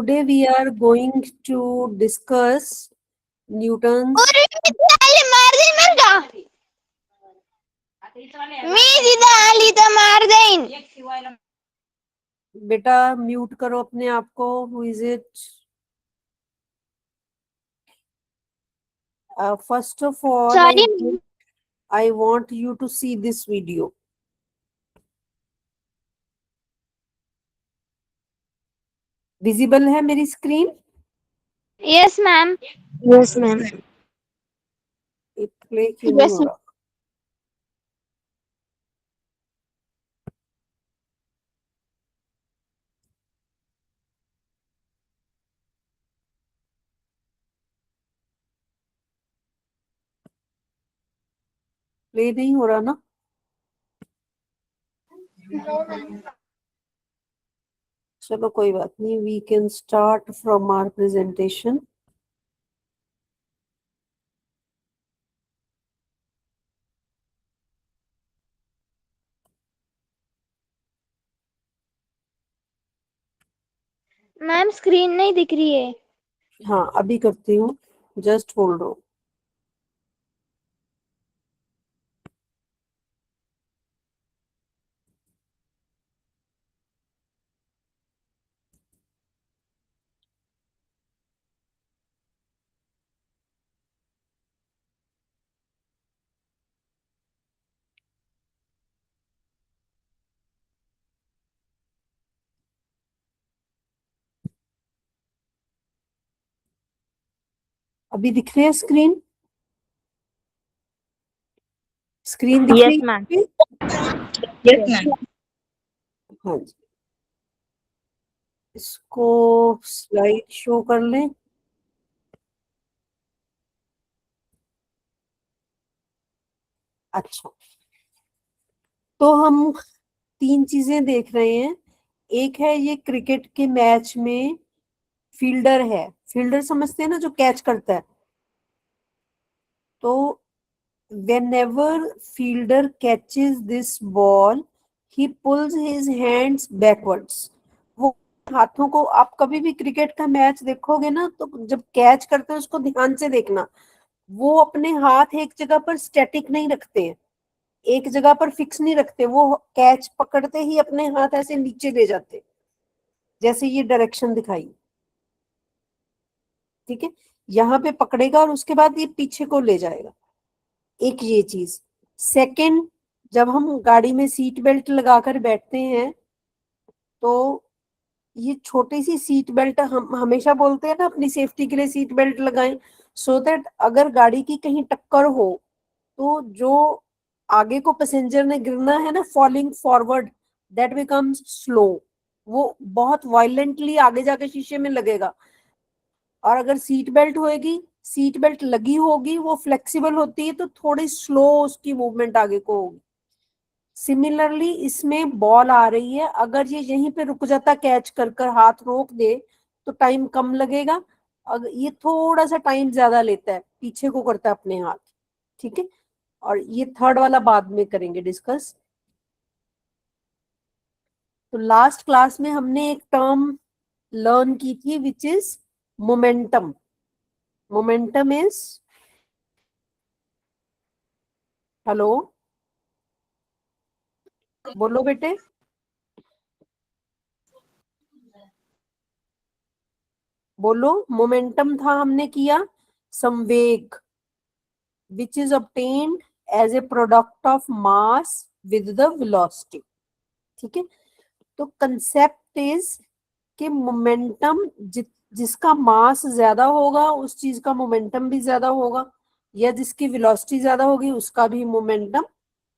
Today we are going to discuss Newton's. मार देईन बरं का मी जिथं आली तर मार देईन. बेटा म्यूट करो अपने आप को. Who is it? First of all, Sorry. I want you to see this video. Visible है मेरी screen? Yes, ma'am. Yes, ma'am. Play क्यों नहीं Yes, हो रहा? प्ले नहीं हो रहा ना? चलो कोई बात नहीं. We can start from our presentation. Ma'am screen नहीं दिख रही है. हाँ अभी करती हूँ. Just hold on. अभी दिख रही है स्क्रीन? स्क्रीन दिख रही है? Yes, ma'am. हाँ जी. इसको स्लाइड शो कर लें. अच्छा, तो हम 3 चीजें देख रहे हैं. एक है ये क्रिकेट के मैच में फील्डर है. फील्डर समझते हैं ना, जो कैच करता है. तो whenever fielder catches this ball, he pulls his hands backwards. वो हाथों को, आप कभी भी क्रिकेट का मैच देखोगे ना, तो जब कैच करते हैं उसको ध्यान से देखना. वो अपने हाथ एक जगह पर स्टैटिक नहीं रखते हैं, एक जगह पर फिक्स नहीं रखते. वो कैच पकड़ते ही अपने हाथ ऐसे नीचे ले जाते, जैसे ये डायरेक्शन दिखाई. ठीक है, यहाँ पे पकड़ेगा और उसके बाद ये पीछे को ले जाएगा. एक ये चीज. सेकंड, जब हम गाड़ी में सीट बेल्ट लगाकर बैठते हैं, तो ये छोटी सी सीट बेल्ट, हम हमेशा बोलते हैं ना अपनी सेफ्टी के लिए सीट बेल्ट लगाएं, सो दैट अगर गाड़ी की कहीं टक्कर हो तो जो आगे को पैसेंजर ने गिरना है ना, falling forward, that becomes slow. वो बहुत वायलेंटली आगे जाके शीशे में लगेगा. और अगर सीट बेल्ट होएगी, सीट बेल्ट लगी होगी, वो फ्लेक्सिबल होती है, तो थोड़ी स्लो उसकी मूवमेंट आगे को होगी. सिमिलरली इसमें बॉल आ रही है, अगर ये यहीं पे रुक जाता कैच कर कर, हाथ रोक दे, तो टाइम कम लगेगा. अगर ये थोड़ा सा टाइम ज्यादा लेता है, पीछे को करता है अपने हाथ. ठीक है, और ये थर्ड वाला बाद में करेंगे डिस्कस. तो लास्ट क्लास में हमने एक टर्म लर्न की थी, which is momentum. Momentum is, hello बोलो बेटे, बोलो. मोमेंटम था हमने किया संवेग, which is obtained as a product of mass with the velocity. ठीक है, तो कंसेप्ट इज कि मोमेंटम, जिसका मास ज्यादा होगा उस चीज का मोमेंटम भी ज्यादा होगा, या जिसकी वेलोसिटी ज्यादा होगी उसका भी मोमेंटम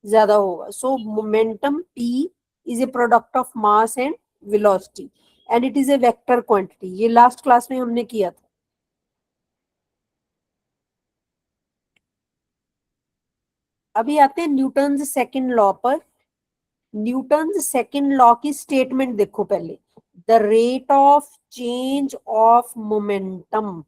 ज्यादा होगा. सो momentum p is a product of mass and velocity, and it is a vector quantity. ये लास्ट क्लास में हमने किया था. अभी आते हैं न्यूटन सेकंड लॉ पर. न्यूटन सेकंड लॉ की स्टेटमेंट देखो पहले. The rate of change of momentum.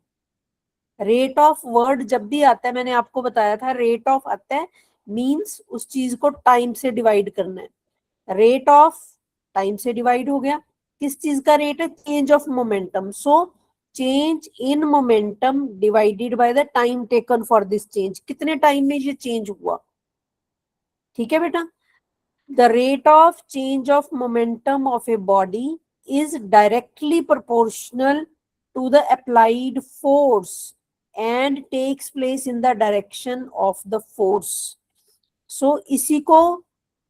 Rate of word जब भी आता है, मैंने आपको बताया था, रेट ऑफ आता है मींस उस चीज को टाइम से डिवाइड करना है. रेट ऑफ टाइम से डिवाइड हो गया. किस चीज का रेट है? Change of momentum. So change in momentum divided by the time taken for this change. कितने टाइम में ये चेंज हुआ. ठीक है बेटा. The rate of change of momentum of a body is directly proportional to the applied force and takes place in the direction of the force. So इसी को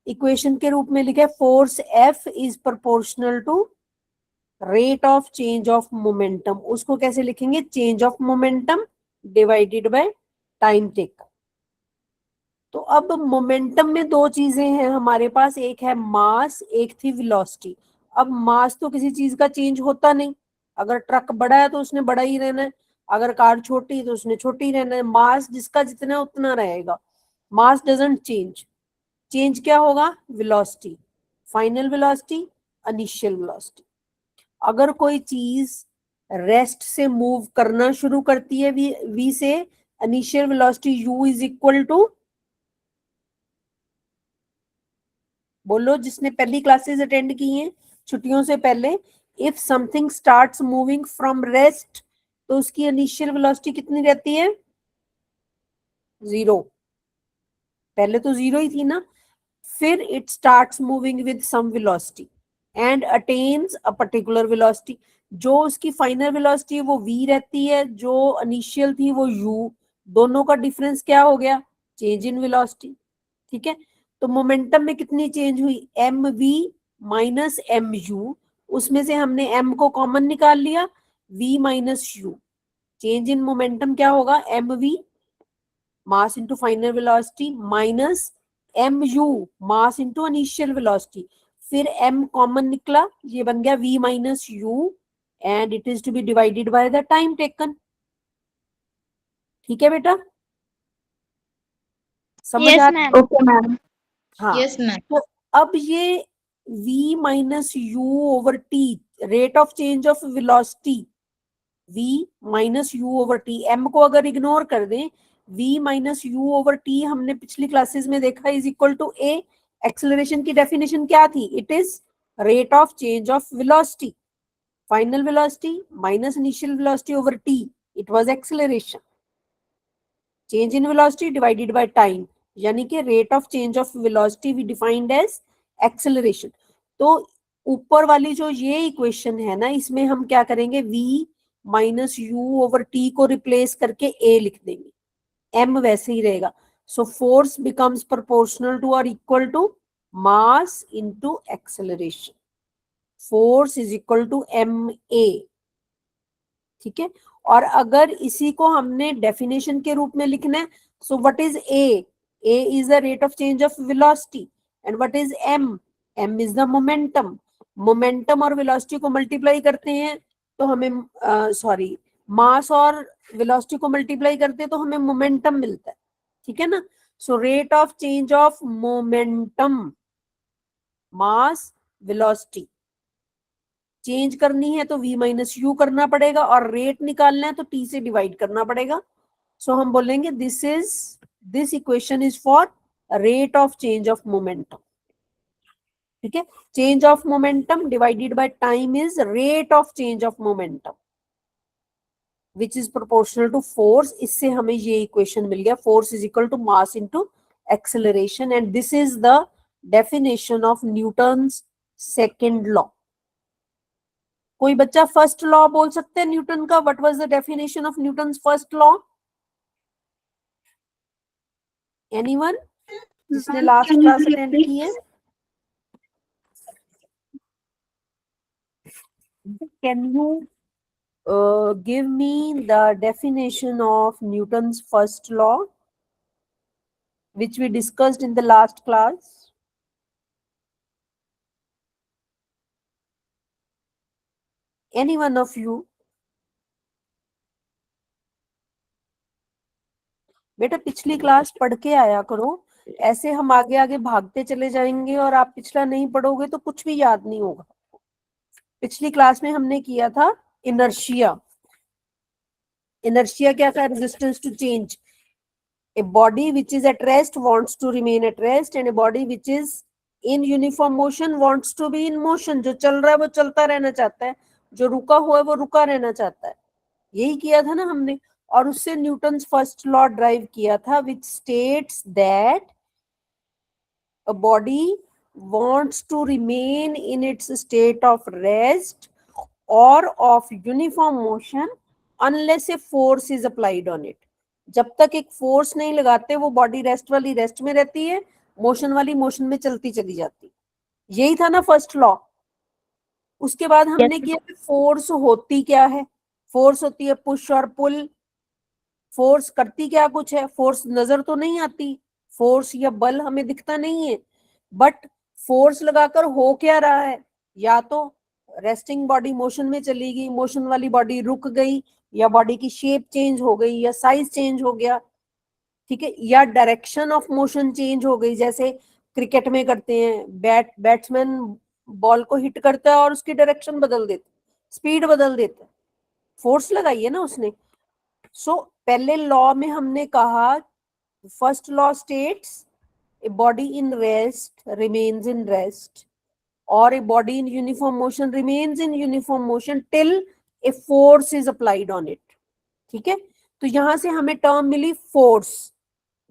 equation के रूप में लिखे. Force F is proportional to rate of change of momentum. उसको कैसे लिखेंगे? Change of momentum divided by time take. तो अब मोमेंटम में दो चीजें हैं हमारे पास. एक है मास, एक थी वेलोसिटी. अब मास तो किसी चीज का चेंज होता नहीं. अगर ट्रक बड़ा है तो उसने बड़ा ही रहना है, अगर कार छोटी है तो उसने छोटी ही रहना है. मास जिसका जितना उतना रहेगा. मास डजंट चेंज. चेंज क्या होगा? Velocity. Final velocity, initial velocity. अगर कोई चीज रेस्ट से मूव करना शुरू करती है वी से, initial velocity u is equal to, बोलो जिसने पहली क्लासेस अटेंड की हैं छुट्टियों से पहले. If something starts moving from rest तो उसकी इनिशियल वेलोसिटी कितनी रहती है? 0. पहले तो 0 ही थी ना. फिर it starts moving with some velocity and attains a particular velocity. जो उसकी फाइनल वेलोसिटी है वो v रहती है, जो इनिशियल थी वो u. दोनों का डिफरेंस क्या हो गया? Change in velocity. ठीक है. तो मोमेंटम में कितनी चेंज हुई? mv minus mu. उसमें से हमने m को कॉमन निकाल लिया, v minus u. Change in momentum क्या होगा? mv mass into final velocity minus mu mass into initial velocity. फिर m कॉमन निकला, ये बन गया v minus u and it is to be divided by the time taken. ठीक है बेटा, समझ Yes, आ? ma'am. Okay ma'am. हाँ. Yes ma'am. तो अब ये v minus you over t, rate of change of velocity, v minus you over T. m को अगर इग्नोर कर दें, v minus you over T हमने पिछली क्लासेस में देखा is equal to a. Acceleration की डेफिनेशन क्या थी? It is rate of change of velocity. Final velocity minus initial velocity over t, it was acceleration. Change in velocity divided by time, यानी कि rate of change of velocity we defined as acceleration. तो ऊपर वाली जो ये equation है ना, इसमें हम क्या करेंगे? v minus you over t को रिप्लेस करके a लिख देंगे. m वैसे ही रहेगा. So force becomes proportional to or equal to mass into acceleration. Force is equal to ma. ठीक है. और अगर इसी को हमने डेफिनेशन के रूप में लिखना है, so what is a? a is the rate of change of velocity and what is m? m is the momentum. Momentum और वेलोसिटी को मल्टीप्लाई करते हैं तो हमें सॉरी मास और वेलोसिटी को मल्टीप्लाई करते हैं तो हमें मोमेंटम मिलता है. ठीक है ना. So rate of change of momentum, mass, velocity change करनी है तो v माइनस यू करना पड़ेगा, और रेट निकालना है तो t से डिवाइड करना पड़ेगा. सो हम बोलेंगे this equation is for rate of change of momentum. ठीक है. Change of momentum divided by time is rate of change of momentum which is proportional to force. इससे हमें ये इक्वेशन मिल गया. Force is equal to mass into acceleration and this is the definition of Newton's second law. कोई बच्चा first law बोल सकते हैं न्यूटन का? What was the definition of Newton's first law? Anyone जिसने लास्ट क्लास अटेंड की है? Can you give me the definition of Newton's first law which we discussed in the last class? Any one of you? बेटा पिछली class पढ़ के आया करो. ऐसे हम आगे आगे भागते चले जाएंगे और आप पिछला नहीं पढ़ोगे तो कुछ भी याद नहीं होगा. पिछली क्लास में हमने किया था इनर्शिया. इनर्शिया क्या था? Resistance to change. A body which is at rest wants to remain at rest and a body which is in uniform motion wants to be in motion, जो चल रहा है वो चलता रहना चाहता है, जो रुका हुआ है वो रुका रहना चाहता है। यही किया था ना हमने, और उससे न्यूटन्स फर्स्ट लॉ ड्राइव किया था, which states that a body wants to remain in its state of rest or of uniform motion unless a force is applied on it. जब तक एक फोर्स नहीं लगाते वो बॉडी रेस्ट वाली rest में रहती है, मोशन वाली मोशन में चलती चली जाती। यही था ना फर्स्ट लॉ। उसके बाद हमने किया कि फोर्स होती क्या है। फोर्स होती है पुश और पुल। फोर्स करती क्या कुछ है, फोर्स नजर तो नहीं आती, फोर्स या बल हमें दिखता नहीं है, बट फोर्स लगाकर हो क्या रहा है, या तो रेस्टिंग बॉडी मोशन में चली गई, मोशन वाली बॉडी रुक गई, या बॉडी की शेप चेंज हो गई, या साइज चेंज हो गया, ठीक है, या डायरेक्शन ऑफ मोशन चेंज हो गई, जैसे क्रिकेट में करते हैं, बैट्समैन बॉल को हिट करता है और उसकी डायरेक्शन बदल देता, स्पीड बदल देता, फोर्स लगाई है ना उसने। सो पहले लॉ में हमने कहा, first law states a body in rest remains in rest और a body in uniform motion remains in uniform motion till a force is applied on it. ठीक है, तो यहां से हमें टर्म मिली फोर्स।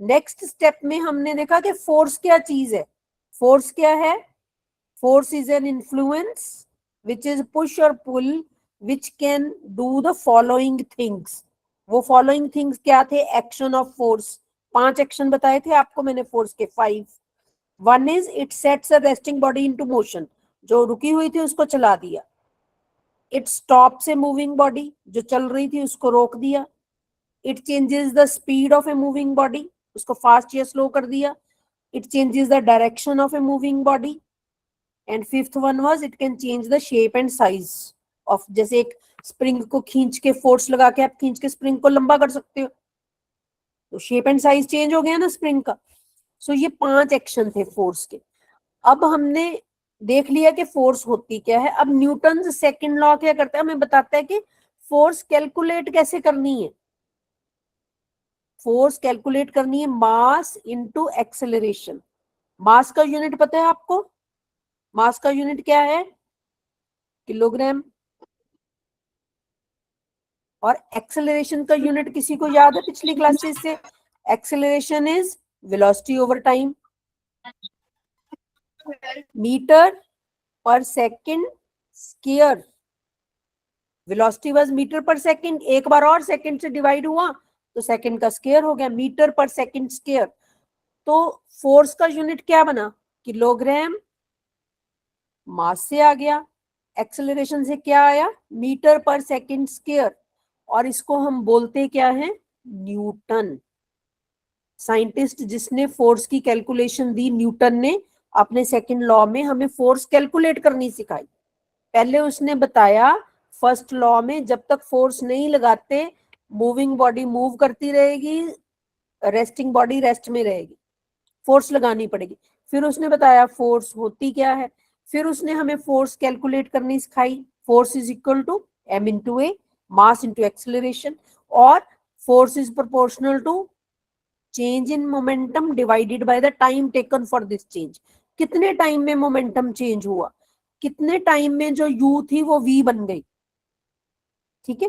नेक्स्ट स्टेप में हमने देखा कि फोर्स क्या चीज है। फोर्स क्या है? Force is an influence which is push or pull which can do the following things. वो फॉलोइंग थिंग्स क्या थे? Action of force. 5 एक्शन बताए थे आपको मैंने फोर्स के, 5। One is it sets a resting body into motion, जो रुकी हुई थी उसको चला दिया। It stops a moving body, जो चल रही थी उसको रोक दिया। It changes the speed of a moving body, उसको फास्ट या स्लो कर दिया। It changes the direction of a moving body. And fifth one was it can change the shape and size of, जैसे एक स्प्रिंग को खींच के, force लगा के आप खींच के स्प्रिंग को लंबा कर सकते हो, तो शेप एंड साइज चेंज हो गया ना स्प्रिंग का। सो ये 5 एक्शन थे फोर्स के। अब हमने देख लिया कि फोर्स होती क्या है। अब न्यूटन सेकंड लॉ क्या करता है, हमें बताता है कि फोर्स कैलकुलेट कैसे करनी है। फोर्स कैलकुलेट करनी है मास इनटू एक्सेलरेशन। मास का यूनिट पता है आपको? मास का यूनिट क्या है? किलोग्राम। और एक्सेलरेशन का यूनिट किसी को याद है पिछली क्लासेस से? Acceleration is velocity over time, meter per second square. Velocity was meter per second, एक बार और सेकंड से डिवाइड हुआ तो सेकंड का स्क्वायर हो गया, मीटर पर सेकंड स्क्वायर। तो फोर्स का यूनिट क्या बना? किलोग्राम। मास से आ गया, एक्सेलरेशन से क्या आया? Metre per second square. और इसको हम बोलते क्या है? न्यूटन। साइंटिस्ट जिसने फोर्स की कैलकुलेशन दी, न्यूटन ने अपने सेकंड लॉ में हमें फोर्स कैलकुलेट करनी सिखाई। पहले उसने बताया फर्स्ट लॉ में जब तक फोर्स नहीं लगाते मूविंग बॉडी मूव करती रहेगी, रेस्टिंग बॉडी रेस्ट में रहेगी, फोर्स लगानी पड़ेगी। फिर उसने बताया फोर्स होती क्या है। फिर उसने हमें फोर्स कैलकुलेट करनी सिखाई। Force is equal to m into a, mass into acceleration, और force is proportional to change in momentum divided by the time taken for this change. कितने टाइम में मोमेंटम चेंज हुआ, कितने टाइम में जो u थी वो v बन गई, ठीक है,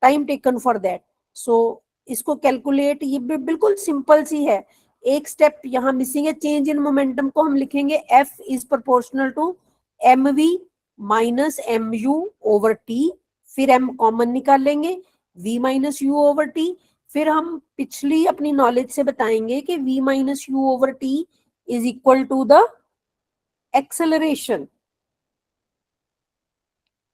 टाइम टेकन फॉर दैट। सो इसको कैलकुलेट, ये बिल्कुल सिंपल सी है। एक स्टेप यहाँ मिसिंग है, चेंज इन मोमेंटम को हम लिखेंगे f is proportional to mv minus mu over t, फिर m कॉमन निकाल लेंगे, v minus u over t। फिर हम पिछली अपनी नॉलेज से बताएंगे कि v minus u over t is equal to the acceleration,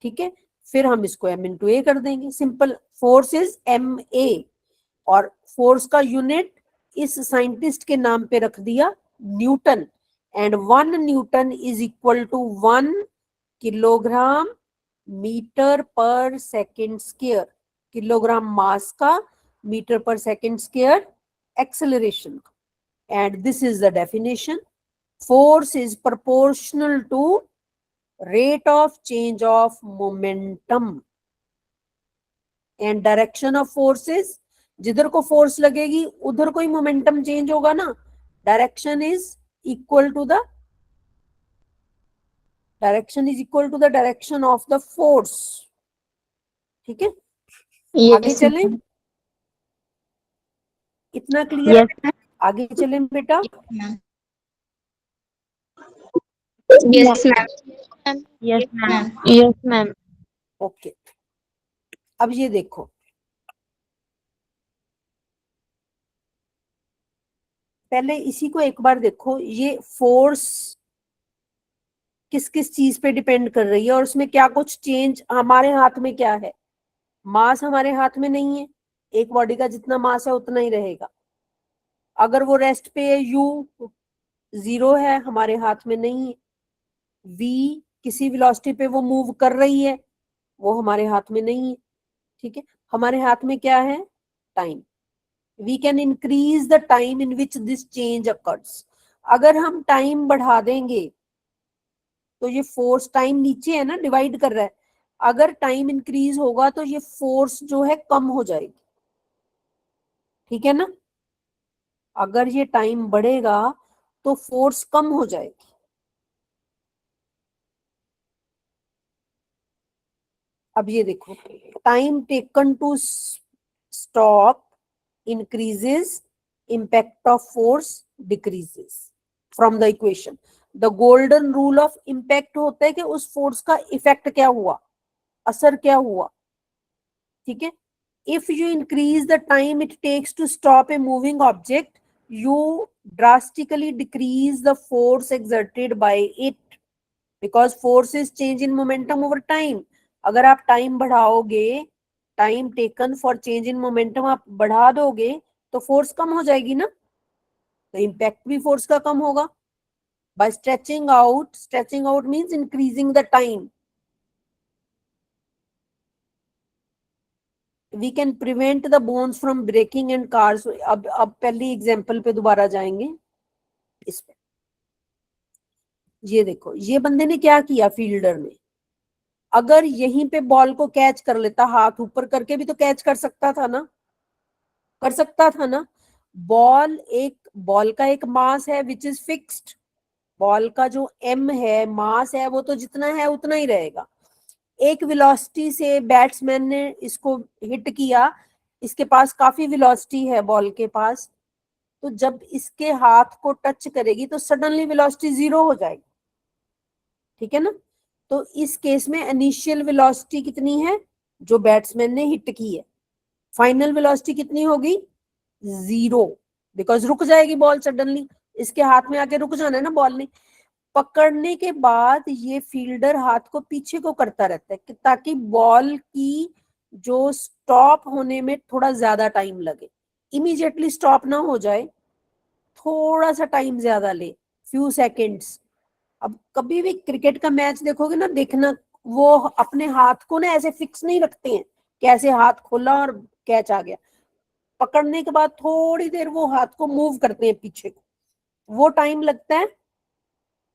ठीक है। फिर हम इसको m इंटू ए कर देंगे, simple. Force is M A, और फोर्स का यूनिट इस साइंटिस्ट के नाम पे रख दिया newton. And 1 newton is equal to 1 kilogram metre per second square. Kilogram mass का, metre per second square acceleration का। And this is the definition. Force is proportional to rate of change of momentum and direction of forces। जिधर को force लगेगी उधर कोई momentum change होगा ना। Direction is equal to the direction is equal to the direction of the force. ठीक है, आगे Yes, चलें, ma'am. इतना क्लियर Yes, है? आगे चलें बेटा। ma'am. Yes, ma'am. Yes, ma'am. Yes, ma'am. Okay, अब ये देखो, पहले इसी को एक बार देखो, ये फोर्स किस किस चीज पे डिपेंड कर रही है और उसमें क्या कुछ चेंज हमारे हाथ में क्या है। मास हमारे हाथ में नहीं है, एक बॉडी का जितना मास है उतना ही रहेगा। अगर वो रेस्ट पे है, यू 0 है, हमारे हाथ में नहीं है। वी किसी वेलोसिटी पे वो मूव कर रही है, वो हमारे हाथ में नहीं है। ठीक है, हमारे हाथ में क्या है? Time. We can increase the time in which this change occurs. अगर हम टाइम बढ़ा देंगे तो ये फोर्स, टाइम नीचे है ना, डिवाइड कर रहा है, अगर टाइम इंक्रीज होगा तो ये फोर्स जो है कम हो जाएगी। ठीक है ना, अगर ये टाइम बढ़ेगा तो फोर्स कम हो जाएगी। अब ये देखो, time taken to stop increases, impact of force decreases from the equation. The golden rule of impact होता है कि उस फोर्स का इफेक्ट क्या हुआ, असर क्या हुआ। ठीक है, if you increase the time it takes to stop a moving object, you drastically decrease the force exerted by it, because force is change in momentum over time. अगर आप टाइम बढ़ाओगे, time taken for change in momentum आप बढ़ा दोगे तो force कम हो जाएगी ना, तो इम्पैक्ट भी फोर्स का कम होगा। By stretching out means increasing the time, we can prevent the bones from breaking and cars. अब पहली एग्जांपल पे दोबारा जाएंगे इस पे। ये देखो, ये बंदे ने क्या किया, फील्डर ने, अगर यहीं पे बॉल को कैच कर लेता, हाथ ऊपर करके भी तो कैच कर सकता था ना, कर सकता था ना। बॉल का एक मास है विच इज फिक्स्ड, बॉल का जो एम है, मास है, वो तो जितना है उतना ही रहेगा। एक वेलोसिटी से बैट्समैन ने इसको हिट किया, इसके पास काफी वेलोसिटी है बॉल के पास, तो जब इसके हाथ को टच करेगी तो सडनली वेलोसिटी 0 हो जाएगी। ठीक है ना, तो इस केस में इनिशियल वेलोसिटी कितनी है जो बैट्समैन ने हिट की है, फाइनल वेलोसिटी कितनी होगी? 0, बिकॉज रुक जाएगी बॉल सडनली, इसके हाथ में आके रुक जाना है ना बॉल ने। पकड़ने के बाद ये फील्डर हाथ को पीछे को करता रहता है ताकि बॉल की जो स्टॉप होने में थोड़ा ज्यादा टाइम लगे, इमीडिएटली स्टॉप ना हो जाए, थोड़ा सा टाइम ज्यादा ले, फ्यू सेकेंड्स। अब कभी भी क्रिकेट का मैच देखोगे ना, देखना वो अपने हाथ को ना ऐसे फिक्स नहीं रखते हैं, कैसे हाथ खोला और कैच आ गया, पकड़ने के बाद थोड़ी देर वो हाथ को मूव करते हैं पीछे को, वो टाइम लगता है।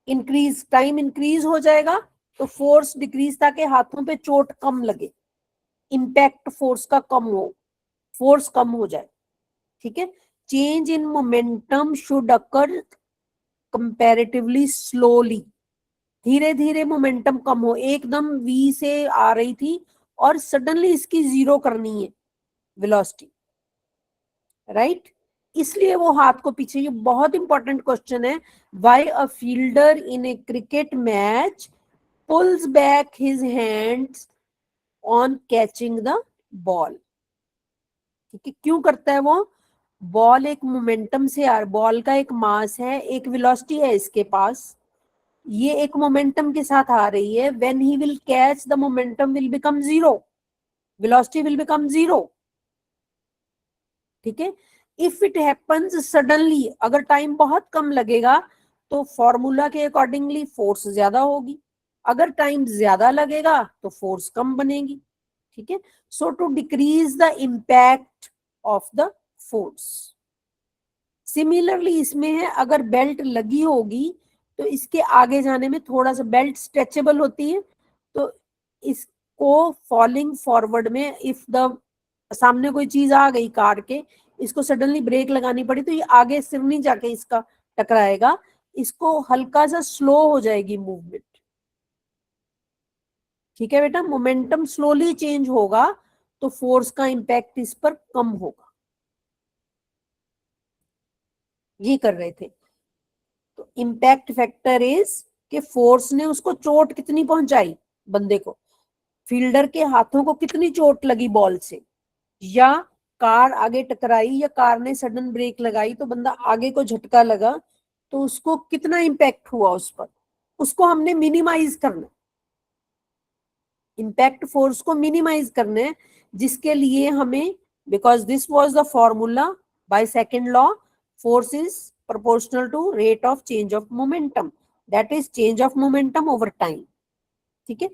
टाइम इंक्रीज हो जाएगा तो फोर्स डिक्रीज, ताकि हाथों पे चोट कम लगे, इम्पैक्ट फोर्स का कम हो, फोर्स कम हो जाए। ठीक है, change in momentum should occur comparatively slowly, धीरे धीरे मोमेंटम कम हो, एकदम वी से आ रही थी और सडनली इसकी 0 करनी है वेलोसिटी, राइट। इसलिए वो हाथ को पीछे, ये बहुत इंपॉर्टेंट क्वेश्चन है, why a fielder in a cricket match pulls back his hands on catching the ball. ठीक है, क्यों करता है वो? बॉल एक मोमेंटम से बॉल का एक मास है, एक वेलोसिटी है इसके पास, ये एक मोमेंटम के साथ आ रही है, when he will catch the momentum will become 0, velocity will become 0। ठीक है, इफ इट हैपेंस सडनली, अगर टाइम बहुत कम लगेगा तो फॉर्मूला के अकॉर्डिंगली फोर्स ज्यादा होगी, अगर टाइम ज्यादा लगेगा तो फोर्स कम बनेगी। ठीक है, so to decrease the impact of the force. Similarly इसमें है, अगर बेल्ट लगी होगी तो इसके आगे जाने में थोड़ा सा, बेल्ट स्ट्रेचेबल होती है, तो इसको फॉलिंग फॉरवर्ड में, इफ द सामने कोई चीज आ गई कार के, इसको सडनली ब्रेक लगानी पड़ी तो ये आगे सिर नहीं जाके इसका टकराएगा, इसको हल्का सा स्लो हो जाएगी मूवमेंट। ठीक है बेटा, मोमेंटम स्लोली चेंज होगा तो फोर्स का इंपैक्ट इस पर कम होगा, ये कर रहे थे। तो इम्पैक्ट फैक्टर इज कि फोर्स ने उसको चोट कितनी पहुंचाई बंदे को, फील्डर के हाथों को कितनी चोट लगी बॉल से, या कार आगे टकराई या कार ने सडन ब्रेक लगाई तो बंदा आगे को झटका लगा तो उसको कितना इम्पैक्ट हुआ उस पर, उसको हमने मिनिमाइज करना, इम्पैक्ट फोर्स को मिनिमाइज करना है, जिसके लिए हमें, because this was the formula by second law, force is proportional to rate of change of momentum, that is change of momentum over time। ठीक है,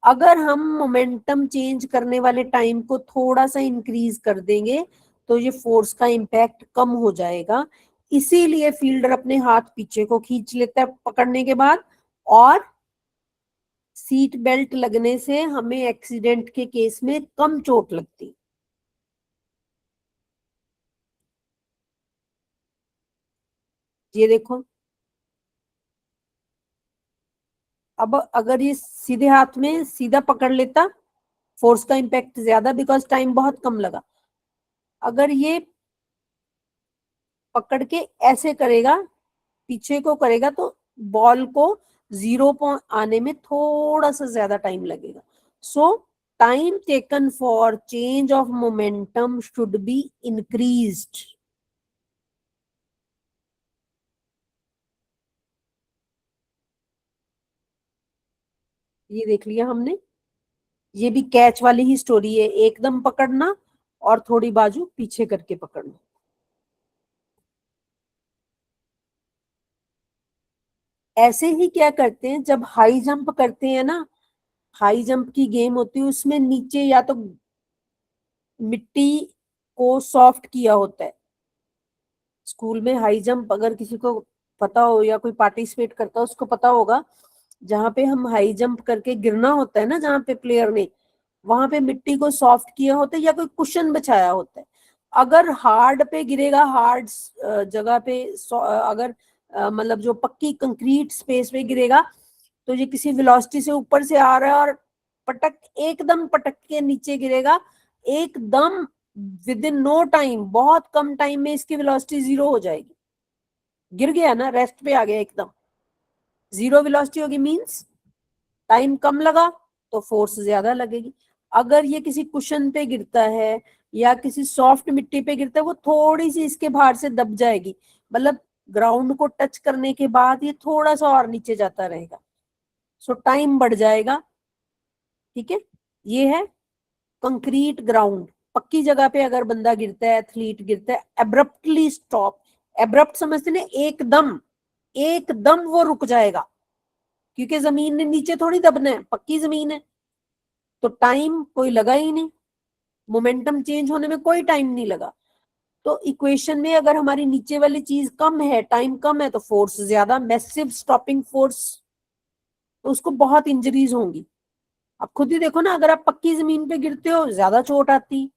अगर हम मोमेंटम चेंज करने वाले टाइम को थोड़ा सा इंक्रीज कर देंगे तो ये फोर्स का इम्पैक्ट कम हो जाएगा, इसीलिए फील्डर अपने हाथ पीछे को खींच लेता है पकड़ने के बाद, और सीट बेल्ट लगने से हमें एक्सीडेंट के केस में कम चोट लगती। ये देखो, अब अगर ये सीधे हाथ में सीधा पकड़ लेता, फोर्स का इम्पैक्ट ज्यादा, बिकॉज टाइम बहुत कम लगा। अगर ये पकड़ के ऐसे करेगा, पीछे को करेगा, तो बॉल को जीरो पॉइंट आने में थोड़ा सा ज्यादा टाइम लगेगा। सो time taken for change of momentum should be increased. ये देख लिया हमने, ये भी कैच वाली ही स्टोरी है, एकदम पकड़ना और थोड़ी बाजू पीछे करके पकड़ना। ऐसे ही क्या करते हैं जब हाई जंप करते हैं ना, हाई जंप की गेम होती है, उसमें नीचे या तो मिट्टी को सॉफ्ट किया होता है। स्कूल में हाई जंप अगर किसी को पता हो या कोई पार्टिसिपेट करता हो उसको पता होगा, जहां पे हम हाई जंप करके गिरना होता है ना, जहां पे प्लेयर ने, वहां पे मिट्टी को सॉफ्ट किया होता है या कोई कुशन बिछाया होता है। अगर हार्ड पे गिरेगा, हार्ड जगह पे, अगर मतलब जो पक्की कंक्रीट स्पेस पे गिरेगा, तो ये किसी वेलोसिटी से ऊपर से आ रहा है और एकदम पटक के नीचे गिरेगा, एकदम विद इन नो टाइम, बहुत कम टाइम में इसकी वेलोसिटी जीरो हो जाएगी। गिर गया ना, रेस्ट पे आ गया, एकदम जीरो वेलोसिटी होगी, मींस टाइम कम लगा तो फोर्स ज्यादा लगेगी। अगर ये किसी कुशन पे गिरता है या किसी सॉफ्ट मिट्टी पे गिरता है, वो थोड़ी सी इसके बाहर से दब जाएगी, मतलब ग्राउंड को टच करने के बाद ये थोड़ा सा और नीचे जाता रहेगा, सो टाइम बढ़ जाएगा। ठीक है, ये है कंक्रीट ग्राउंड। पक्की जगह पे अगर बंदा गिरता है, एथलीट गिरता है, एब्रप्टली स्टॉप, एब्रप्ट समझते ना, एकदम एकदम वो रुक जाएगा, क्योंकि जमीन ने नीचे थोड़ी दबना है, पक्की जमीन है, तो टाइम कोई लगा ही नहीं, मोमेंटम चेंज होने में कोई टाइम नहीं लगा। तो इक्वेशन में अगर हमारी नीचे वाली चीज कम है, टाइम कम है, तो फोर्स ज्यादा, मैसिव स्टॉपिंग फोर्स, तो उसको बहुत इंजरीज होंगी। अब खुद ही देखो ना, अगर आप पक्की जमीन पे गिरते हो ज्यादा चोट आती।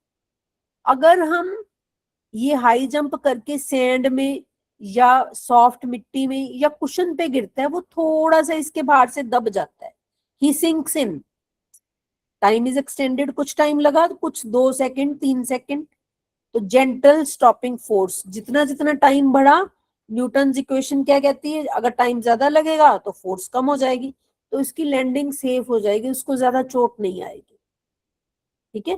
अगर हम ये हाई जंप करके सैंड में या सॉफ्ट मिट्टी में या कुशन पे गिरता है, वो थोड़ा सा इसके बाहर से दब जाता है, he sinks in, time is extended, कुछ टाइम लगा, कुछ 2 सेकंड 3 सेकंड, तो जेंटल स्टॉपिंग फोर्स, जितना जितना टाइम बढ़ा, न्यूटन इक्वेशन क्या कहती है, अगर टाइम ज्यादा लगेगा तो फोर्स कम हो जाएगी, तो इसकी लैंडिंग सेफ हो जाएगी, उसको ज्यादा चोट नहीं आएगी। ठीक है,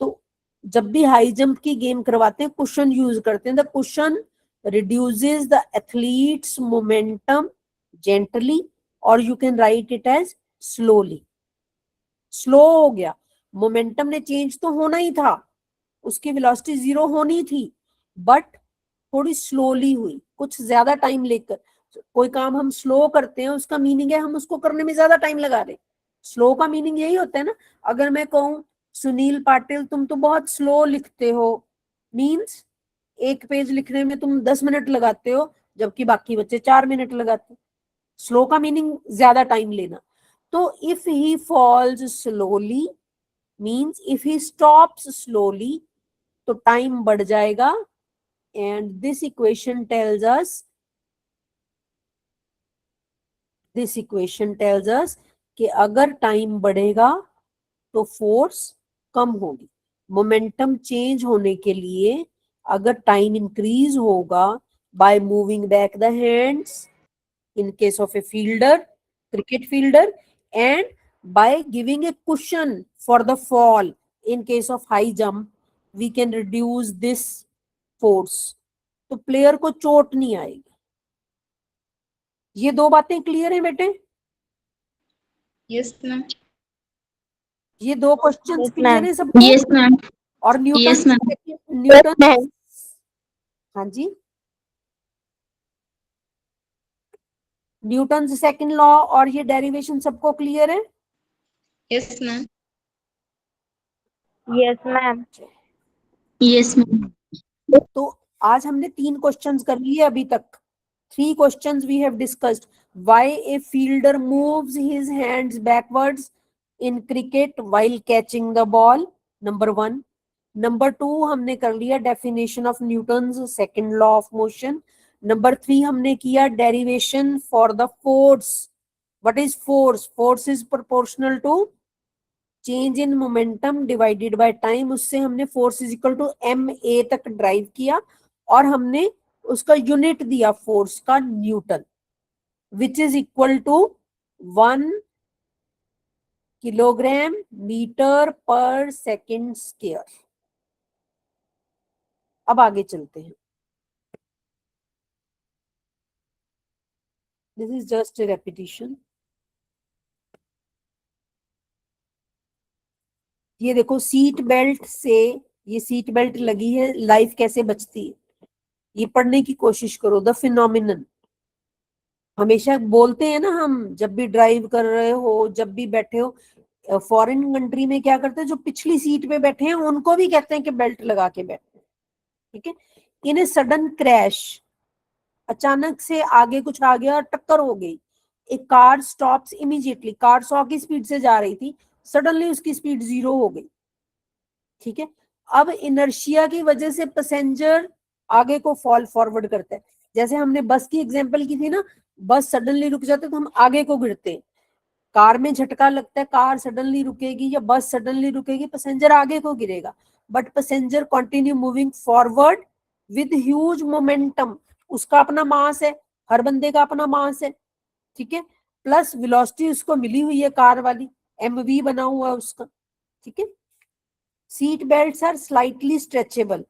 तो जब भी हाई जंप की गेम करवाते हैं, कुशन यूज करते हैं, the cushion reduces the athlete's momentum gently, और you can write it as slowly. Slow हो गया, मोमेंटम ने चेंज तो होना ही था, उसकी वेलोसिटी जीरो होनी थी, बट थोड़ी स्लोली हुई, कुछ ज्यादा टाइम लेकर। कोई काम हम स्लो करते हैं, उसका मीनिंग है हम उसको करने में ज्यादा टाइम लगा रहे। स्लो का मीनिंग यही होता है ना। अगर मैं कहूं सुनील पाटिल तुम तो बहुत स्लो लिखते हो, मीन्स एक पेज लिखने में तुम 10 मिनट लगाते हो, जबकि बाकी बच्चे 4 मिनट लगाते। स्लो का मीनिंग ज्यादा टाइम लेना। तो if he falls slowly means if he stops slowly, तो टाइम बढ़ जाएगा, and this equation tells us कि अगर टाइम बढ़ेगा तो फोर्स कम होगी। मोमेंटम चेंज होने के लिए अगर टाइम इंक्रीज होगा by moving back the hands in case of a fielder, cricket fielder, and by giving a cushion for the fall in case of high jump, we can reduce this force. तो player को चोट नहीं आएगी। ये दो बातें clear है बेटे? Yes ma'am. ये दो क्वेश्चंस Yes, क्लियर ma'am. है सबको? Yes ma'am. और न्यूटन Yes, ma'am. न्यूटन हाँ जी, न्यूटन सेकंड लॉ और ये डेरिवेशन सबको क्लियर है? Yes ma'am. Yes, ma'am. Yes ma'am. तो आज हमने 3 क्वेश्चंस कर लिए अभी तक। 3 questions we have discussed. Why a fielder moves his hands backwards in cricket while catching the ball, number 1. Number 2 हमने कर लिया definition of Newton's second law of motion. Number 3 हमने किया derivation for the force. What is force? Force is proportional to change in momentum divided by time. उससे हमने force is equal to ma तक derive किया और हमने उसका unit दिया फोर्स का newton, which is equal to 1 kilogram metre per second square. अब आगे चलते हैं। This is just a repetition. ये देखो सीट बेल्ट से, ये सीट बेल्ट लगी है, लाइफ कैसे बचती है ये पढ़ने की कोशिश करो। द फिनोमिनन, हमेशा बोलते हैं ना हम, जब भी ड्राइव कर रहे हो, जब भी बैठे हो, फॉरेन कंट्री में क्या करते हैं, जो पिछली सीट पे बैठे हैं उनको भी कहते हैं कि बेल्ट लगा के बैठे, ठीक है। इन ए सडन क्रैश, अचानक से आगे कुछ आ गया और टक्कर हो गई। एक कार स्टॉप्स इमीडिएटली, कार 100 की स्पीड से जा रही थी, सडनली उसकी स्पीड 0 हो गई, ठीक है। अब इनर्शिया की वजह से पैसेंजर आगे को फॉल फॉरवर्ड करता है। जैसे हमने बस की एग्जांपल की थी ना, बस सडनली रुक जाते तो हम आगे को गिरते हैं। कार में झटका लगता है, कार सडनली रुकेगी या बस सडनली रुकेगी, पैसेंजर आगे को गिरेगा, but passenger continue moving forward with huge momentum. उसका अपना मास है, हर बंदे का अपना मास है, ठीक है, प्लस वेलोसिटी उसको मिली हुई है कार वाली, एमवी बना हुआ है उसका, ठीक है। Seat belts are slightly stretchable.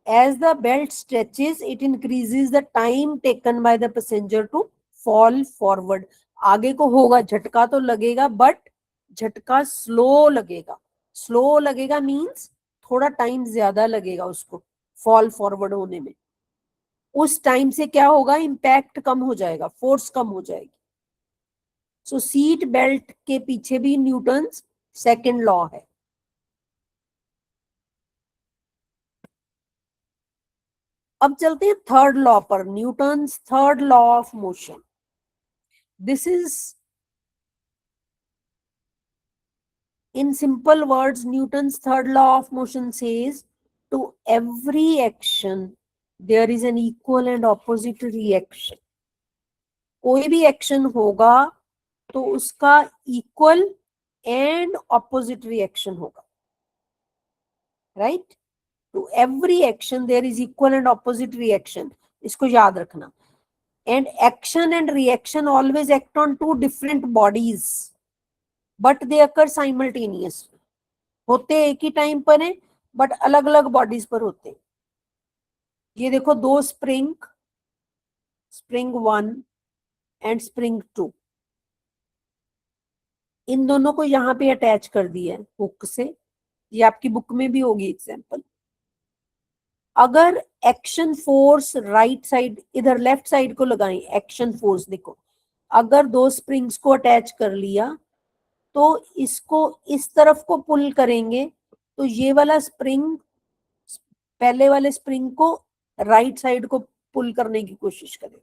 As the belt stretches, it increases the time taken by the passenger to fall forward. आगे को होगा, झटका तो लगेगा, बट झटका स्लो लगेगा। स्लो लगेगा मींस थोड़ा टाइम ज्यादा लगेगा उसको फॉल फॉरवर्ड होने में। उस टाइम से क्या होगा, इंपैक्ट कम हो जाएगा, फोर्स कम हो जाएगी। सो सीट बेल्ट के पीछे भी न्यूटन सेकंड लॉ है। अब चलते हैं थर्ड लॉ पर, Newton's third law of motion. This is, in simple words, Newton's third law of motion says to every action there is an equal and opposite reaction. कोई भी action होगा तो उसका इक्वल एंड ऑपोजिट रिएक्शन होगा, right. To every action there is equal and opposite reaction, इसको याद रखना। And action and reaction always act on two different bodies, but they occur simultaneously. होते एक ही टाइम पर हैं, बट अलग अलग बॉडीज पर होते हैं। ये देखो दो स्प्रिंग, स्प्रिंग 1 एंड स्प्रिंग 2, इन दोनों को यहाँ पे अटैच कर दिया है हुक से। ये आपकी बुक में भी होगी एग्जाम्पल। अगर एक्शन फोर्स राइट साइड, इधर लेफ्ट साइड को लगाएं, एक्शन फोर्स देखो, अगर दो स्प्रिंग्स को अटैच कर लिया तो इसको इस तरफ को पुल करेंगे तो ये वाला स्प्रिंग पहले वाले स्प्रिंग को राइट साइड को पुल करने की कोशिश करेगा।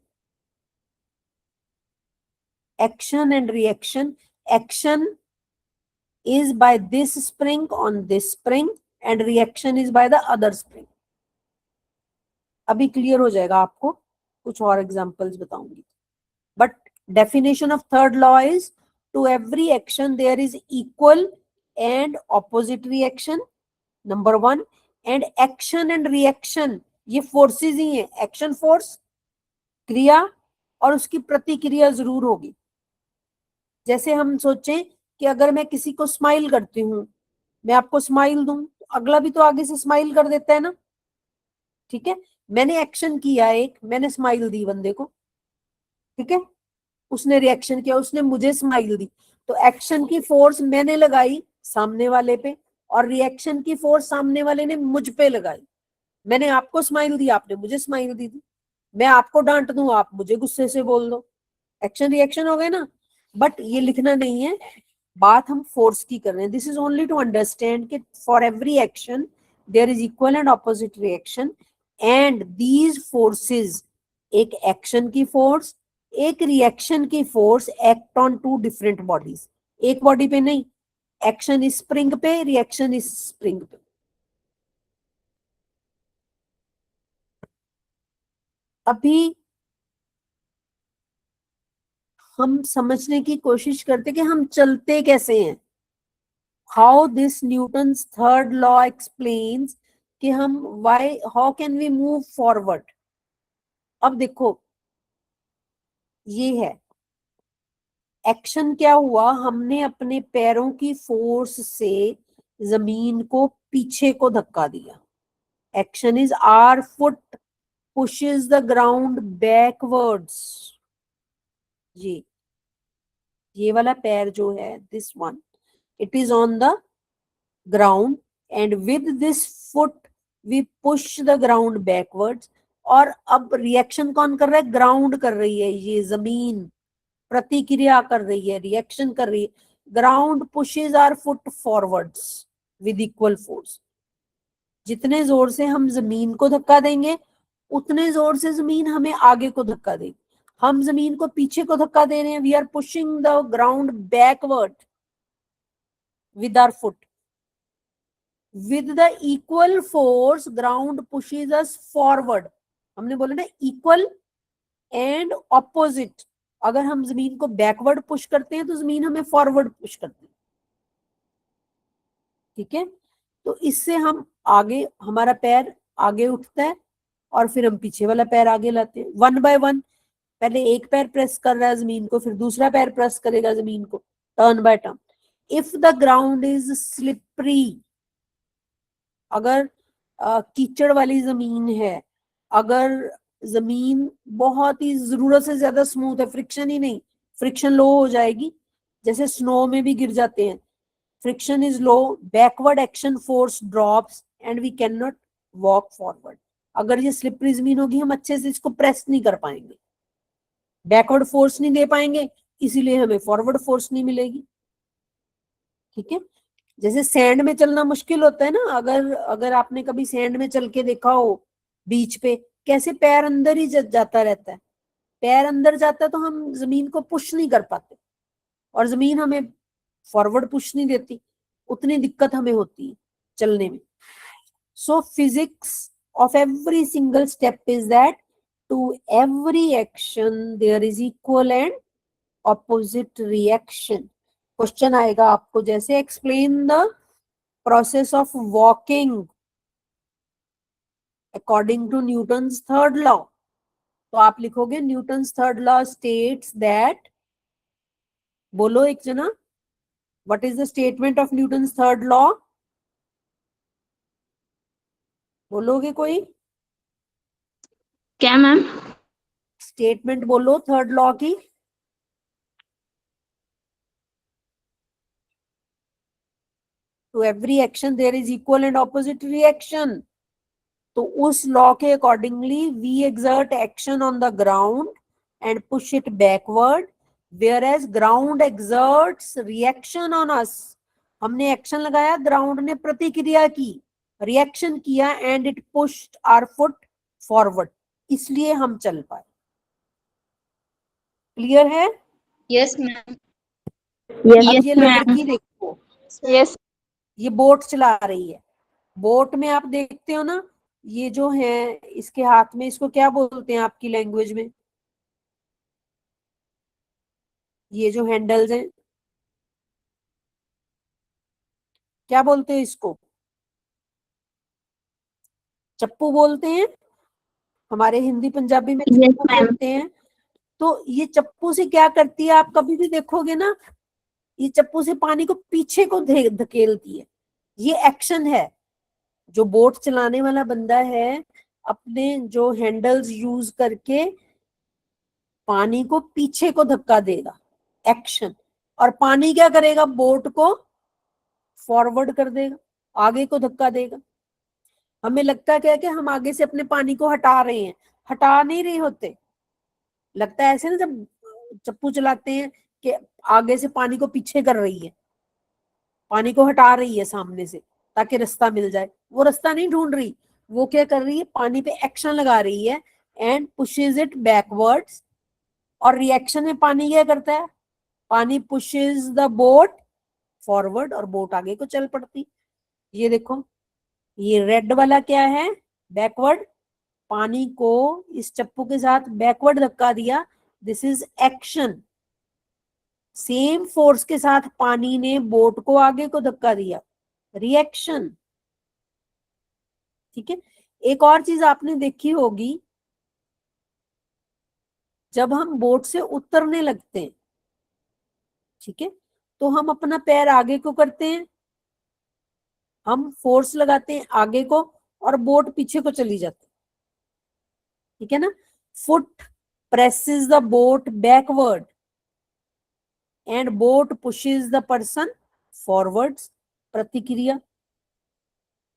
Action and reaction, action is by this spring on this spring and reaction is by the other spring. अभी क्लियर हो जाएगा आपको, कुछ और एग्जांपल्स बताऊंगी। But definition of third law is To every action there is equal and opposite reaction, number 1. And action and reaction ये forces ही है. Action force क्रिया और उसकी प्रतिक्रिया जरूर होगी. जैसे हम सोचें कि अगर मैं किसी को स्माइल करती हूँ, मैं आपको स्माइल दूं तो अगला भी तो आगे से स्माइल कर देता है ना. ठीक है, मैंने एक्शन किया एक, मैंने स्माइल दी बंदे को. ठीक है, उसने रिएक्शन किया, उसने मुझे स्माइल दी. तो एक्शन की फोर्स मैंने लगाई सामने वाले पे और रिएक्शन की फोर्स सामने वाले ने मुझ पे लगाई. मैंने आपको स्माइल दी, आपने मुझे स्माइल दी थी. मैं आपको डांट दूं, आप मुझे गुस्से से बोल दो, एक्शन रिएक्शन हो गए ना. बट ये लिखना नहीं है, बात हम फोर्स की कर रहे हैं. This is only to understand कि for every action there is equal and opposite reaction and these forces, एक एक्शन की फोर्स एक रिएक्शन की force act on two different bodies. एक बॉडी पे नहीं, एक्शन इस स्प्रिंग पे, रिएक्शन इस स्प्रिंग पे. अभी हम समझने की कोशिश करते कि हम चलते कैसे हैं. How this Newton's third law explains कि हम why how can we move forward. अब देखो ये है एक्शन. क्या हुआ, हमने अपने पैरों की फोर्स से जमीन को पीछे को धक्का दिया. Action is our foot pushes the ground backwards. ये वाला पैर जो है, this one, it is on the ground and with this foot we push the ground backwards. और अब रिएक्शन कौन कर रहा है, ग्राउंड कर रही है, ये जमीन प्रतिक्रिया कर रही है, रिएक्शन कर रही है. Ground pushes our foot forwards with equal force. जितने जोर से हम जमीन को धक्का देंगे उतने जोर से जमीन हमें आगे को धक्का देगी. हम जमीन को पीछे को धक्का दे रहे हैं. We are pushing the ground backward with our foot. With the equal force ground pushes us forward. हमने बोला ना इक्वल एंड ऑपोजिट. अगर हम जमीन को बैकवर्ड पुश करते हैं तो जमीन हमें फॉरवर्ड पुश करती है. ठीक है, तो इससे हम आगे, हमारा पैर आगे उठता है और फिर हम पीछे वाला पैर आगे लाते हैं. 1 बाय 1, पहले एक पैर प्रेस कर रहा है जमीन को, फिर दूसरा पैर प्रेस करेगा जमीन को, turn by turn. If the ground is slippery, अगर कीचड़ वाली जमीन है, अगर जमीन बहुत ही जरूरत से ज्यादा स्मूथ है, फ्रिक्शन ही नहीं, फ्रिक्शन लो हो जाएगी, जैसे स्नो में भी गिर जाते हैं. Friction is low, backward action force drops and we can not walk forward. अगर ये स्लिपरी जमीन होगी हम अच्छे से इसको प्रेस नहीं कर पाएंगे, बैकवर्ड फोर्स नहीं दे पाएंगे, इसीलिए हमें फॉरवर्ड फोर्स नहीं मिलेगी. ठीक है, जैसे सैंड में चलना मुश्किल होता है ना, अगर आपने कभी सैंड में चल के देखा हो बीच पे, कैसे पैर अंदर ही जाता रहता है. पैर अंदर जाता है तो हम जमीन को पुश नहीं कर पाते और जमीन हमें फॉरवर्ड पुश नहीं देती. उतनी दिक्कत हमें होती है चलने में. सो physics of every single step is that to every action there is equal and opposite reaction. Question आएगा आपको जैसे explain the process of walking according to Newton's third law. तो आप लिखोगे Newton's third law states that, बोलो एक जना, what is the statement of Newton's third law? बोलोगे कोई? क्या मैम? स्टेटमेंट बोलो थर्ड लॉ की. To every action there is equal and opposite reaction. तो उस लॉ के accordingly we exert action on the ground and push it backward, whereas ground exerts reaction on us. हमने action लगाया, ground ने प्रतिक्रिया की, reaction किया and it pushed our foot forward. इसलिए हम चल पाए. क्लियर है? Yes ma'am. अब ये लड़की देखो, Yes. ये बोट चला रही है. बोट में आप देखते हो ना, ये जो है इसके हाथ में, इसको क्या बोलते हैं आपकी लैंग्वेज में? ये जो हैंडल्स हैं क्या बोलते हैं इसको? चप्पू बोलते हैं, हमारे हिंदी पंजाबी में Yes, चप्पू ma'am. बोलते हैं। तो ये चप्पू से क्या करती है, आप कभी भी देखोगे ना, ये चप्पू से पानी को पीछे को धकेलती है। ये एक्शन है। जो बोट चलाने वाला बंदा है, अपने जो हैंडल्स यूज करके पानी को पीछे को धक्का देगा, एक्शन। और पानी क्या करेगा, बोट को फॉरवर्ड कर देगा, आगे को धक्का देगा। हमें लगता है क्या कि हम आगे से अपने पानी को हटा रहे हैं, हटा नहीं रहे होते। लगता है ऐसे ना, जब चप्पू चलाते हैं कि आगे से पानी को पीछे कर रही है, पानी को हटा रही है सामने से ताकि रास्ता मिल जाए। वो रास्ता नहीं ढूंढ रही, वो क्या कर रही है, पानी पे एक्शन लगा रही है एंड पुशेज इट बैकवर्ड्स। और रिएक्शन में पानी क्या करता है, पानी पुशेज द बोट फॉरवर्ड और बोट आगे को चल पड़ती। ये देखो, ये रेड वाला क्या है, बैकवर्ड। पानी को इस चप्पू के साथ बैकवर्ड धक्का दिया, this is action. Same force के साथ पानी ने बोट को आगे को धक्का दिया, रिएक्शन। ठीक है। एक और चीज आपने देखी होगी, जब हम बोट से उतरने लगते हैं, ठीक है, तो हम अपना पैर आगे को करते हैं, हम फोर्स लगाते हैं आगे को, और बोट पीछे को चली जाती है। ठीक है ना। Foot presses the boat backward and boat pushes the person forwards. प्रतिक्रिया,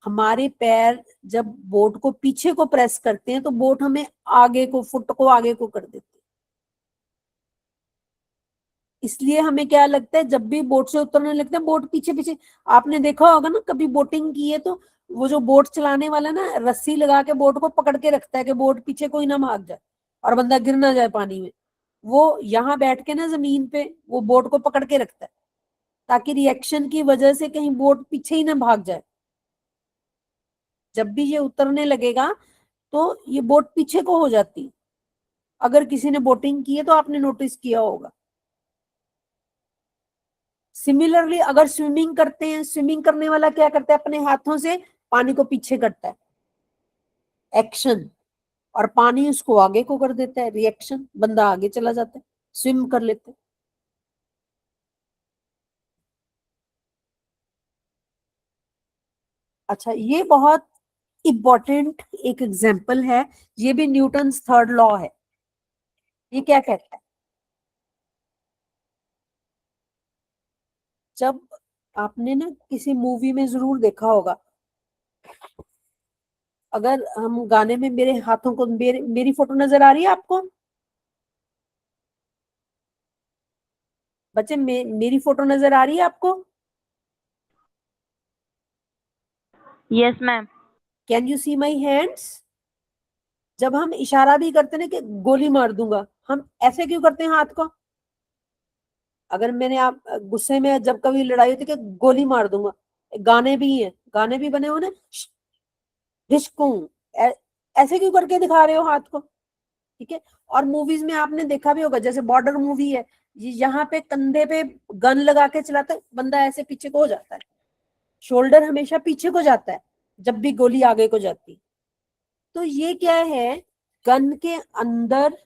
हमारे पैर जब बोट को पीछे को प्रेस करते हैं तो बोट हमें आगे को, फुट को आगे को कर देती है। इसलिए हमें क्या लगता है, जब भी बोट से उतरने लगते हैं बोट पीछे पीछे। आपने देखा होगा ना, कभी बोटिंग की है तो वो जो बोट चलाने वाला ना, रस्सी लगा के बोट को पकड़ के रखता है कि बोट पीछे कोई ना भाग जाए और बंदा गिर ना जाए पानी में। वो यहाँ बैठ के ना जमीन पे वो बोट को पकड़ के रखता है ताकि रिएक्शन की वजह से कहीं बोट पीछे ही ना भाग जाए। जब भी ये उतरने लगेगा तो ये बोट पीछे को हो जाती। अगर किसी ने बोटिंग की है तो आपने नोटिस किया होगा। सिमिलरली अगर स्विमिंग करते हैं, स्विमिंग करने वाला क्या करता है, अपने हाथों से पानी को पीछे करता है, एक्शन। और पानी उसको आगे को कर देता है, रिएक्शन। बंदा आगे चला जाता है, स्विम कर लेते हैं। अच्छा, ये बहुत इंपॉर्टेंट एक एग्जाम्पल है, ये भी न्यूटन थर्ड लॉ है। ये क्या कहता है, जब आपने ना किसी मूवी में जरूर देखा होगा, अगर हम गाने में, मेरे हाथों को, मेरी फोटो नजर आ रही है आपको बच्चे? मेरी फोटो नजर आ रही है आपको? Yes, ma'am. Can you see my hands? जब हम इशारा भी करते ना कि गोली मार दूंगा, हम ऐसे क्यों करते हैं हाथ को? अगर मैंने, आप गुस्से में जब कभी लड़ाई होती है कि गोली मार दूंगा, गाने भी हैं, गाने भी बने हुए ना, डिस्कू, ऐसे क्यों करके दिखा रहे हो हाथ को? ठीक है। और मूवीज में आपने देखा भी होगा, जैसे बॉर्डर मूवी है, यहाँ पे कंधे पे गन लगा के चलाता है बंदा, ऐसे पीछे को हो जाता है, शोल्डर हमेशा पीछे को जाता है जब भी गोली आगे को जाती है। तो ये क्या है, गन के अंदर,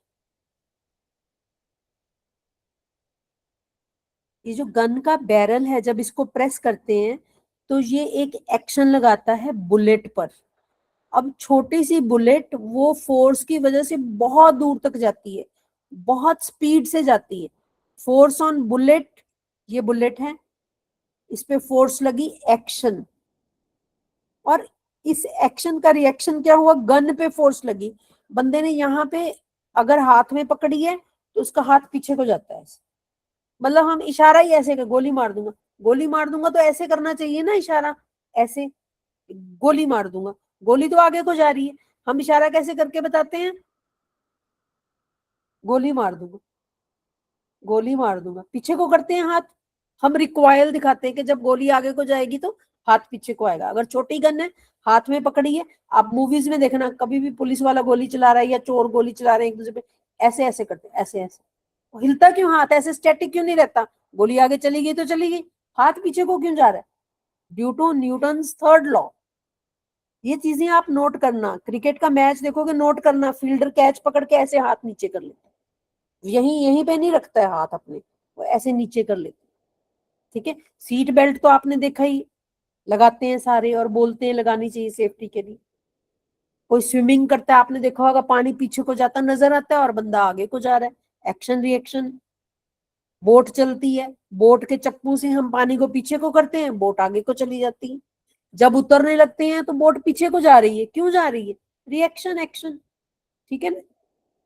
ये जो गन का बैरल है, जब इसको प्रेस करते हैं तो ये एक एक्शन लगाता है बुलेट पर। अब छोटी सी बुलेट वो फोर्स की वजह से बहुत दूर तक जाती है, बहुत स्पीड से जाती है। फोर्स ऑन बुलेट, ये बुलेट है, इस पे फोर्स लगी, एक्शन। और इस एक्शन का रिएक्शन क्या हुआ, गन पे फोर्स लगी, बंदे ने यहाँ पे अगर हाथ में पकड़ी है तो उसका हाथ पीछे को जाता है। मतलब हम इशारा ही ऐसे कर, गोली मार दूंगा, गोली मार दूंगा तो ऐसे करना चाहिए ना इशारा, ऐसे, गोली मार दूंगा, गोली तो आगे को जा रही है, हम इशारा कैसे करके बताते हैं, गोली मार दूंगा, गोली मार दूंगा, पीछे को करते हैं हाथ। हम रिक्वायल दिखाते हैं कि जब गोली आगे को जाएगी तो हाथ पीछे को आएगा। अगर छोटी गन है, हाथ में पकड़ी है, आप मूवीज में देखना, कभी भी पुलिस वाला गोली चला रहा है या चोर गोली चला रहे हैं एक दूसरे पे, ऐसे ऐसे करते हैं, ऐसे ऐसे। हिलता क्यों हाथ, ऐसे स्टैटिक क्यों नहीं रहता? गोली आगे चली गई तो चली गई, हाथ पीछे को क्यों जा रहा है? Due to Newton's third law. ये चीजें आप नोट करना, क्रिकेट का मैच देखोगे नोट करना, फील्डर कैच पकड़ के ऐसे हाथ नीचे कर लेता है, यहीं यहीं पे नहीं रखता है हाथ अपने, वो ऐसे नीचे कर लेता है। ठीक है, सीट बेल्ट तो आपने देखा ही, लगाते हैं सारे और बोलते हैं लगानी चाहिए सेफ्टी के लिए। कोई स्विमिंग करता है, आपने देखा होगा, पानी पीछे को जाता नजर आता है और बंदा आगे को जा रहा है, एक्शन रिएक्शन। बोट चलती है, बोट के चप्पू से हम पानी को पीछे को करते हैं, बोट आगे को चली जाती है। जब उतरने लगते हैं तो बोट पीछे को जा रही है, क्यों जा रही है? Reaction, action. ठीक है ना,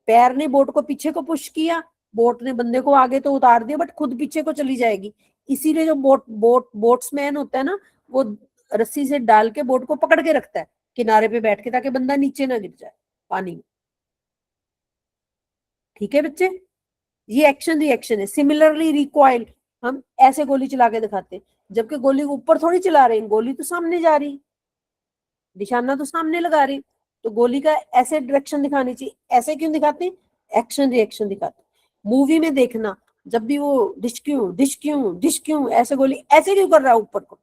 पैर ने बोट को पीछे को पुश किया, बोट ने बंदे को आगे तो उतार दिया, बट खुद पीछे को चली जाएगी। इसीलिए जो बोट्समैन होता है ना, वो रस्सी से डाल के बोट को पकड़ के रखता है किनारे पे बैठ के, ताकि बंदा नीचे ना गिर जाए पानी में। ठीक है बच्चे, ये एक्शन रिएक्शन है। सिमिलरली रिकॉइल, हम ऐसे गोली चला के दिखाते हैं, जबकि गोली ऊपर थोड़ी चला रहे हैं, गोली तो सामने जा रही, निशाना तो सामने लगा रही, तो गोली का ऐसे डायरेक्शन दिखानी चाहिए। ऐसे क्यों दिखाते हैं? एक्शन रिएक्शन दिखाते हैं। मूवी में देखना, जब भी वो डिश क्यों डिश क्यों डिश क्यों ऐसे गोली ऐसे क्यों कर रहा है ऊपर को,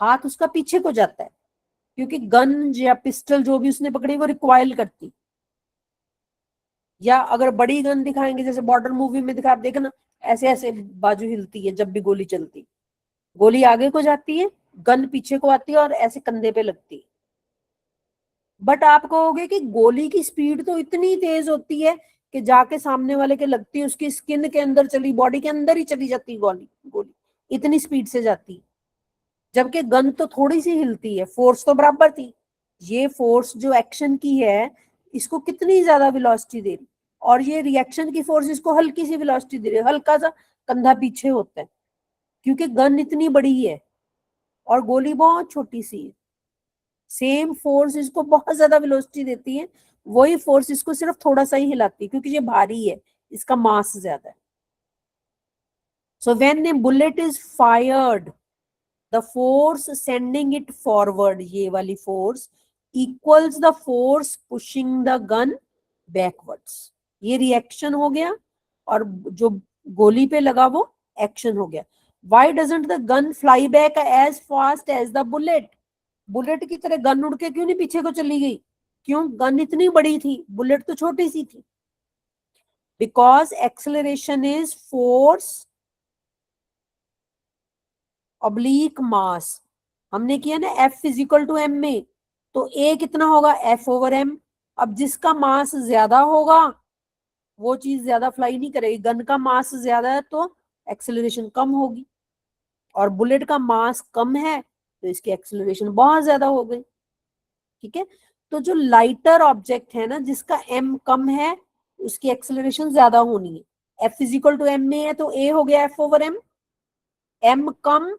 हाथ उसका पीछे को जाता है, क्योंकि गन या पिस्टल जो भी उसने पकड़ी वो रिकॉइल करती। या अगर बड़ी गन दिखाएंगे, जैसे बॉर्डर मूवी में दिखा, देखना ऐसे ऐसे बाजू हिलती है जब भी गोली चलती, गोली आगे को जाती है, गन पीछे को आती है और ऐसे कंधे पे लगती है। बट आप कहोगे कि गोली की स्पीड तो इतनी तेज होती है कि जाके सामने वाले के लगती है, उसकी स्किन के अंदर चली, बॉडी के अंदर ही चली जाती है गोली, गोली इतनी स्पीड से जाती है। जबकि गन तो थोड़ी सी हिलती है, फोर्स तो बराबर थी। ये फोर्स जो एक्शन की है, इसको कितनी ज्यादा वेलोसिटी दे रही, और ये रिएक्शन की फोर्स इसको हल्की सी वेलोसिटी दे रही है, हल्का सा कंधा पीछे होता है, क्योंकि गन इतनी बड़ी है और गोली बहुत छोटी सी है। सेम फोर्स इसको बहुत ज्यादा वेलोसिटी देती है, वही फोर्स इसको सिर्फ थोड़ा सा ही हिलाती है, क्योंकि ये भारी है, इसका मास ज्यादा है। So when A bullet is fired, the force sending it forward, ये वाली force equals the force pushing the gun backwards। ये रिएक्शन हो गया, और जो गोली पे लगा वो एक्शन हो गया। Why doesn't the gun fly back as fast as the bullet? Bullet की तरह गन उड़ के क्यों नहीं पीछे को चली गई? क्यों? गन इतनी बड़ी थी, बुलेट तो छोटी सी थी। Because acceleration is force oblique mass. हमने किया ना F इजिकल टू एम में, तो A कितना होगा? F over M। अब जिसका मास ज्यादा होगा वो चीज ज्यादा फ्लाई नहीं करेगी, गन का मास ज्यादा है तो एक्सेलरेशन कम होगी, और बुलेट का मास कम है तो इसकी एक्सेलरेशन बहुत ज्यादा हो गई। ठीक है, तो जो लाइटर ऑब्जेक्ट है ना, जिसका M कम है, उसकी एक्सेलरेशन ज्यादा होनी है। F इजिकल टू M में है तो A हो गया F over M। M come,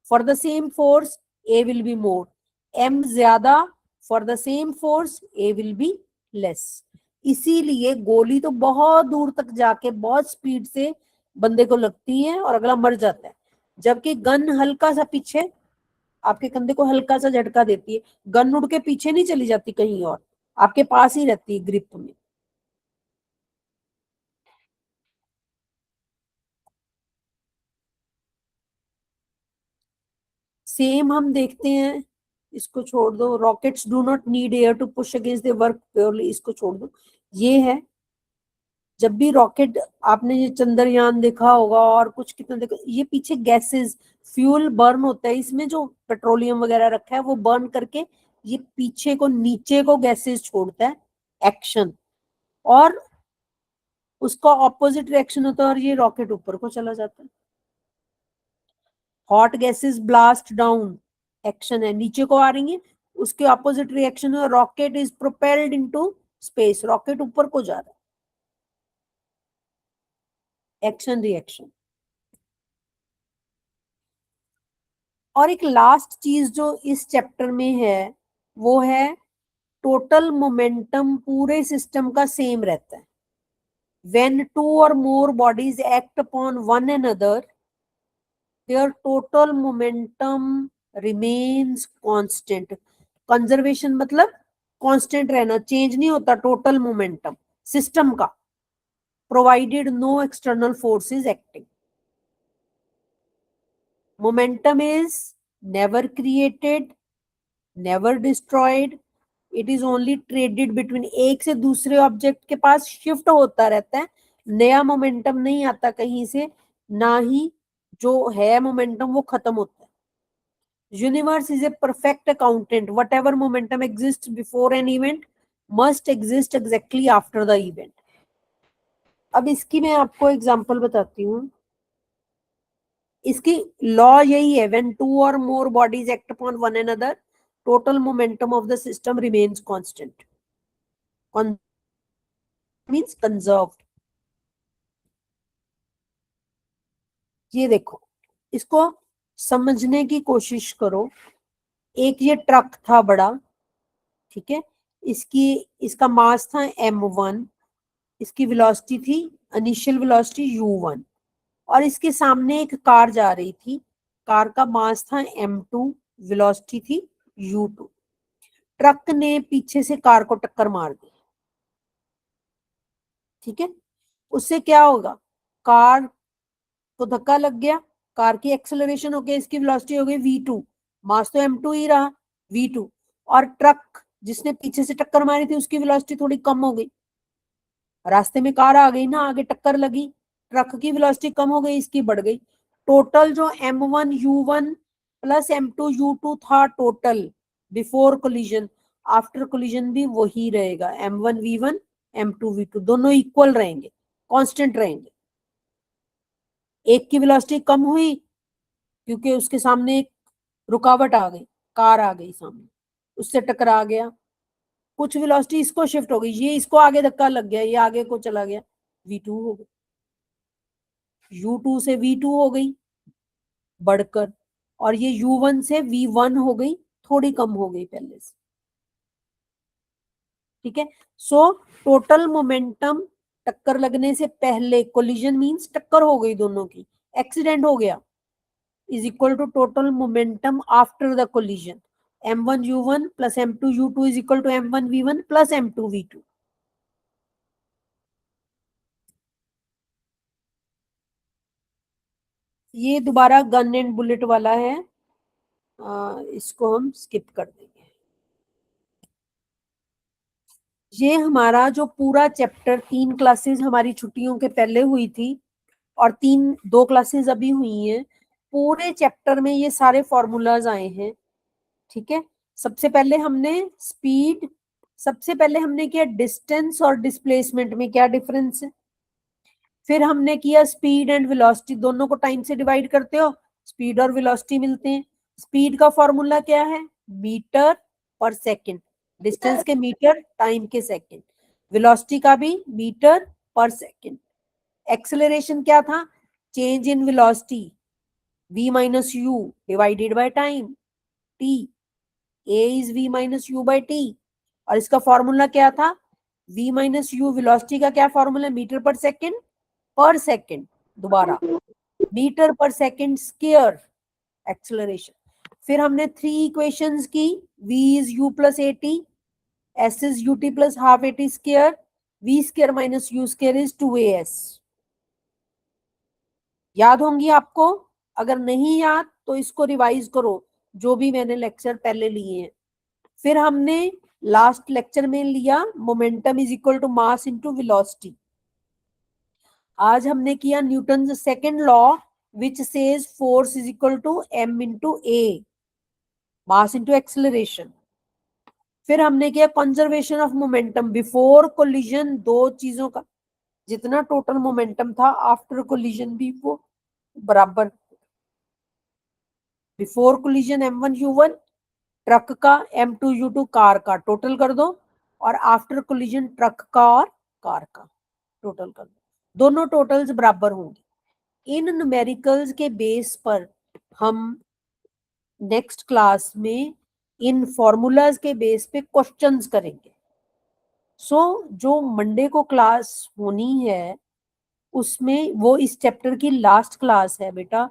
for the same force A will be more, M ज्यादा, for the same force A will be less। इसीलिए गोली तो बहुत दूर तक जाके बहुत स्पीड से बंदे को लगती है और अगला मर जाता है, जबकि गन हल्का सा पीछे आपके कंधे को हल्का सा झटका देती है, गन उड़ के पीछे नहीं चली जाती कहीं और, आपके पास ही रहती है ग्रिप में। सेम हम देखते हैं, इसको छोड़ दो, rockets do not need air to push against the work purely, इसको छोड़ दो। ये है, जब भी रॉकेट, आपने ये चंद्रयान देखा होगा और कुछ कितना देखा, ये पीछे गैसेस, फ्यूल बर्न होता है इसमें, जो पेट्रोलियम वगैरह रखा है वो बर्न करके ये पीछे को नीचे को गैसेस छोड़ता है, एक्शन, और उसका ऑपोजिट रिएक्शन होता है और ये रॉकेट ऊपर को चला जाता है। Hot gases blast down, action है, नीचे को आ रही है, उसके ऑपोजिट रिएक्शन है, rocket is propelled into space, rocket ऊपर को जा रहा है, एक्शन रिएक्शन। और एक लास्ट चीज जो इस चैप्टर में है वो है टोटल मोमेंटम पूरे सिस्टम का सेम रहता है। When two or more bodies act upon one another, their total momentum remains constant. Conservation मतलब कांस्टेंट रहना, चेंज नहीं होता टोटल मोमेंटम सिस्टम का, provided no external force is acting. Momentum is never created, never destroyed. It is only traded between. एक से दूसरे object के पास shift होता रहता है, नया मोमेंटम नहीं आता कहीं से, ना ही जो है मोमेंटम वो खत्म होता है. Universe is a perfect accountant. Whatever momentum exists before an event must exist exactly after the event. अब इसकी मैं आपको एग्जांपल बताती हूँ. इसकी लॉ यही है, when two or more bodies act upon one another, total momentum of the system remains constant. Means conserved. ये देखो, इसको समझने की कोशिश करो. एक ये ट्रक था बड़ा, ठीक है, इसका मास था m1, इसकी वेलोसिटी थी, इनिशियल वेलोसिटी u1, और इसके सामने एक कार जा रही थी, कार का मास था m2, वेलोसिटी थी u2. ट्रक ने पीछे से कार को टक्कर मार दी, ठीक है. उससे क्या होगा, कार को धक्का लग गया, कार की एक्सेलरेशन हो गई, इसकी वेलोसिटी हो गई v2, मास तो m2 ही रहा v2, और ट्रक जिसने पीछे से टक्कर मारी थी उसकी वेलोसिटी थोड़ी कम हो गई, रास्ते में कार आ गई ना, आगे टक्कर लगी, ट्रक की वेलोसिटी कम हो गई, इसकी बढ़ गई. टोटल जो m1 u1 plus m2 u2 था total before collision, after collision भी वही रहेगा, m1 v1 m2 v2 दोनों इक्वल रहेंगे, कांस्टेंट रहेंगे. एक की वेलोसिटी कम हुई क्योंकि उसके सामने एक रुकावट आ गई, कार आ गई सामने, उससे टकरा गया, कुछ वेलोसिटी इसको शिफ्ट हो गई, ये इसको आगे धक्का लग गया, ये आगे को चला गया, v2 हो गई, u2 से v2 हो गई बढ़कर, और ये u1 से v1 हो गई, थोड़ी कम हो गई पहले से, ठीक है. सो टोटल मोमेंटम टक्कर लगने से पहले, कोलिजन मींस टक्कर हो गई दोनों की, एक्सीडेंट हो गया, is equal to total momentum after the collision, m1 u1 plus m2 u2 is equal to m1 v1 plus m2 v2. ये दोबारा गन एंड बुलेट वाला है, इसको हम स्किप कर देंगे. ये हमारा जो पूरा चैप्टर, 3 क्लासेस हमारी छुट्टियों के पहले हुई थी और 2 क्लासेस अभी हुई हैं, पूरे चैप्टर में ये सारे फॉर्मूलाज आए हैं, ठीक है. सबसे पहले हमने किया डिस्टेंस और डिस्प्लेसमेंट में क्या डिफरेंस है, फिर हमने किया स्पीड एंड वेलोसिटी, दोनों को टाइम से डिवाइड करते हो, स्पीड और वेलोसिटी मिलते हैं. स्पीड का फॉर्मूला क्या है, मीटर पर सेकंड, डिस्टेंस के मीटर, टाइम के सेकंड, वेलोसिटी का भी मीटर पर सेकंड. एक्सेलरेशन क्या था, change in velocity v minus u divided by time t, a is v minus u by t, और इसका फॉर्मूला क्या था, v माइनस u, वेलोसिटी का क्या फॉर्मूला, मीटर पर सेकंड, दोबारा metre per second square acceleration. फिर हमने 3 equations की, v is u plus at, s is ut plus half at square, v square minus u square is 2as. याद होंगी आपको, अगर नहीं याद तो इसको रिवाइज करो, जो भी मैंने लेक्चर पहले लिए हैं. फिर हमने लास्ट लेक्चर में लिया momentum is equal to mass into velocity. आज हमने किया Newton second law which says force is equal to m into a, mass into acceleration. फिर हमने किया conservation of momentum before collision, 2 चीजों का जितना टोटल मोमेंटम था आफ्टर कोलिजन भी वो बराबर. Before collision m1 u1 truck का, m2 u2 कार का, टोटल कर दो, और आफ्टर कोलिजन ट्रक का और कार का टोटल कर दो, दोनों टोटल्स बराबर होंगे. इन न्यूमेरिकल्स के बेस पर हम नेक्स्ट क्लास में इन फॉर्मूलाज के बेस पे क्वेश्चंस करेंगे. जो मंडे को क्लास होनी है उसमें, वो इस चैप्टर की लास्ट क्लास है बेटा.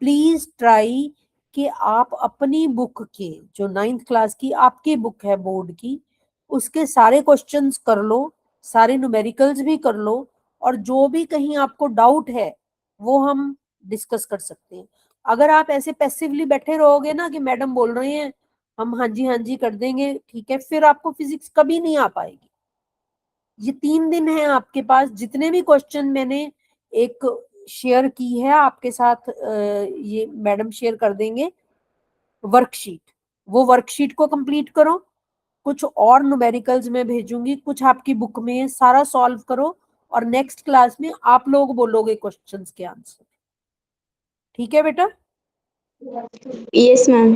प्लीज ट्राई कि आप अपनी बुक के, जो 9th क्लास की आपकी बुक है बोर्ड की, उसके सारे क्वेश्चंस कर लो, सारे न्यूमेरिकल्स भी कर लो, और जो भी कहीं आपको डाउट है वो हम डिस्कस कर सकते हैं. अगर आप ऐसे पैसिवली बैठे रहोगे ना कि मैडम बोल रहे हैं हम हाँ जी कर देंगे, ठीक है, फिर आपको फिजिक्स कभी नहीं आ पाएगी। ये 3 दिन है आपके पास, जितने भी क्वेश्चन मैंने एक शेयर की है आपके साथ, ये मैडम शेयर कर देंगे वर्कशीट, वो वर्कशीट को कंप्लीट करो। कुछ और न्यूमेरिकल्स में भेजूंगी, कुछ आपकी बुक में है, सारा सॉल्व करो और नेक्स्ट क्लास में आप लोग बोलोगे क्वेश्चंस के आंसर। ठीक है बेटा? Yes, ma'am.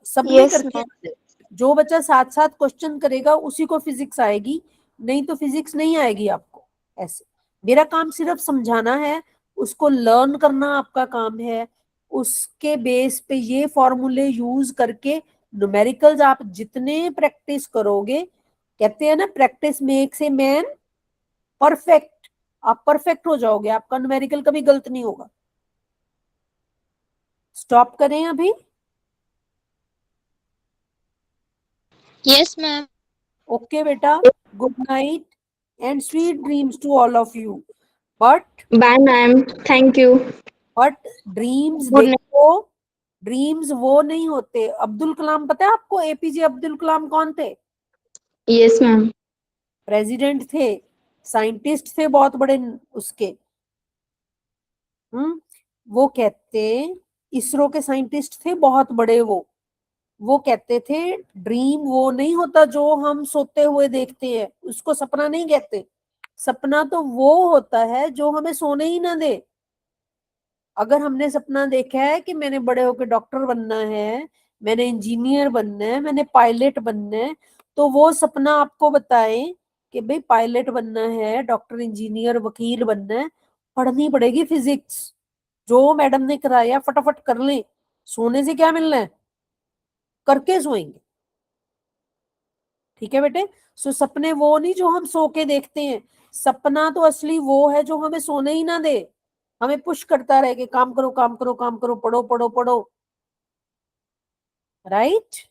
सबने Yes, करके ma'am. आना है। जो बच्चा साथ साथ क्वेश्चन करेगा उसी को फिजिक्स आएगी, नहीं तो फिजिक्स नहीं आएगी आपको। ऐसे मेरा काम सिर्फ समझाना है, उसको लर्न करना आपका काम है। उसके बेस पे ये फॉर्मूले यूज करके न्यूमेरिकल्स आप जितने प्रैक्टिस करोगे, कहते हैं ना practice makes a man perfect, आप परफेक्ट हो जाओगे, आपका न्यूमेरिकल कभी गलत नहीं होगा। स्टॉप करें अभी? Yes, ma'am. ओके बेटा, good night and sweet dreams to all of you. But Bye, ma'am. Thank you. Dreams Good night. देखो, ड्रीम्स वो नहीं होते। अब्दुल कलाम पता है आपको? एपीजे अब्दुल कलाम कौन थे? Yes, ma'am. प्रेसिडेंट थे, साइंटिस्ट थे बहुत बड़े उसके। वो कहते, इसरो के साइंटिस्ट थे बहुत बड़े। वो कहते थे ड्रीम वो नहीं होता जो हम सोते हुए देखते हैं, उसको सपना नहीं कहते। सपना तो वो होता है जो हमें सोने ही ना दे। अगर हमने सपना देखा है कि मैंने बड़े होकर डॉक्टर बनना है, मैंने इंजीनियर बनना है, मैंने पायलट बनना है, तो वो सपना आपको बताए कि भाई पायलट बनना है, डॉक्टर इंजीनियर वकील बनना है, पढ़नी पड़ेगी फिजिक्स। जो मैडम ने कराया फटाफट कर ले, सोने से क्या मिलना है, करके सोएंगे। ठीक है बेटे? सो सपने वो नहीं जो हम सो के देखते हैं, सपना तो असली वो है जो हमें सोने ही ना दे, हमें पुश करता रहे कि काम करो काम करो काम करो, पढ़ो पढ़ो पढ़ो। Right?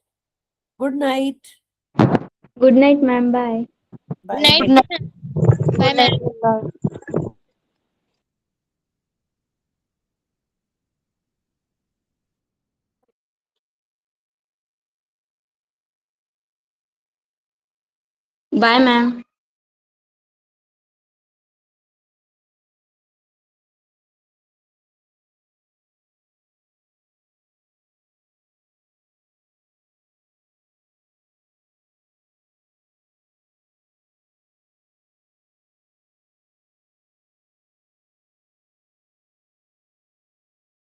Good night. Good night, ma'am. Bye. Good bye night. Bye. Good night. Bye, Good ma'am. night. Bye, ma'am.